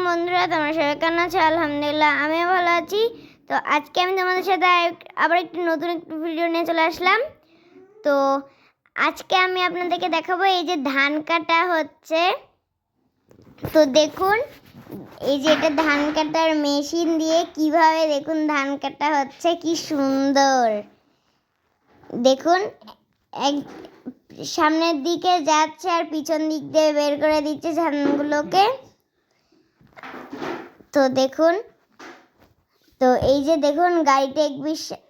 বন্ধুরা, তোমরা সবাই কেমন আছো? আলহামদুলিল্লাহ আমিও ভালো আছি। তো আজকে আমি তোমাদের সাথে আবার একটি নতুন ভিডিও নিয়ে চলে আসলাম। তো আজকে আমি আপনাদেরকে দেখাবো এই যে ধান কাটা হচ্ছে। তো দেখুন এই যে এটা ধান কাটার মেশিন দিয়ে কিভাবে দেখুন ধান কাটা হচ্ছে, কি সুন্দর দেখুন। এক সামনের দিকে যাচ্ছে আর পিছন দিক দিয়ে বের করে দিচ্ছে ধানগুলোকে। তো দেখুন, তো এই যে দেখুন গাড়িটা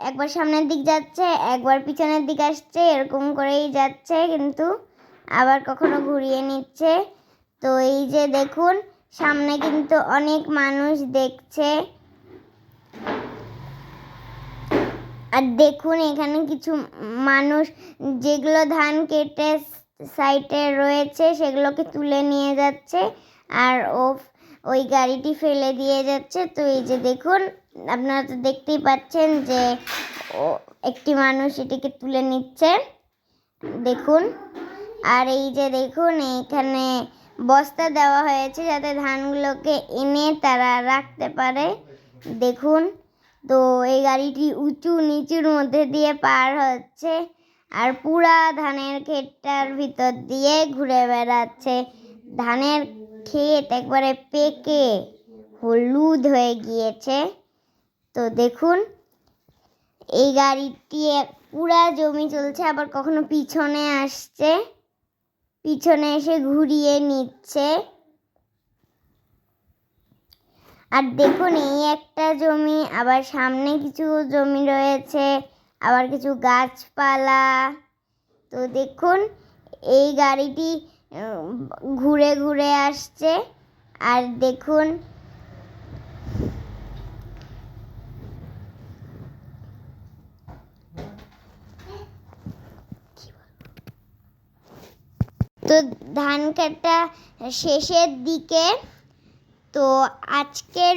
একবার সামনের দিক যাচ্ছে, একবার পিছনের দিক আসছে, এরকম করেই যাচ্ছে, কিন্তু আবার কখনো ঘুরিয়ে নিচ্ছে। তো এই যে দেখুন সামনে কিন্তু অনেক মানুষ দেখছে। আর দেখুন এখানে কিছু মানুষ যেগুলো ধান কেটে সাইডে রয়েছে সেগুলোকে তুলে নিয়ে যাচ্ছে, আর ওই গাড়িটি ফেলে দিয়ে যাচ্ছে। তো এই যে দেখুন আপনারা তো দেখতেই পাচ্ছেন যে একটি মানুষ এটিকে তুলে নিচ্ছে দেখুন। আর এই যে দেখুন এখানে বস্তা দেওয়া হয়েছে যাতে ধানগুলোকে এনে তারা রাখতে পারে দেখুন। তো এই গাড়িটি উঁচু নিচুর মধ্যে দিয়ে পার হচ্ছে আর পুরা ধানের ক্ষেতটার ভিতর দিয়ে ঘুরে বেড়াচ্ছে। ধানের ক্ষেত একবারে পেকে হলুদ হয়ে গিয়েছে। তো দেখুন এই গাড়িটি পুরা জমি চলছে, আবার কখনো পিছনে আসছে, পিছনে এসে ঘুরিয়ে নিচ্ছে। আর দেখুন এই একটা জমি, আবার সামনে কিছু জমি রয়েছে, আবার কিছু গাছপালা। তো দেখুন এই গাড়িটি ঘুরে ঘুরে আসছে। আর দেখুন তো ধান কাটা শেষের দিকে। তো আজকের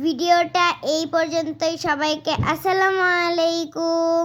ভিডিওটা এই পর্যন্তই। সবাইকে আসসালামু আলাইকুম।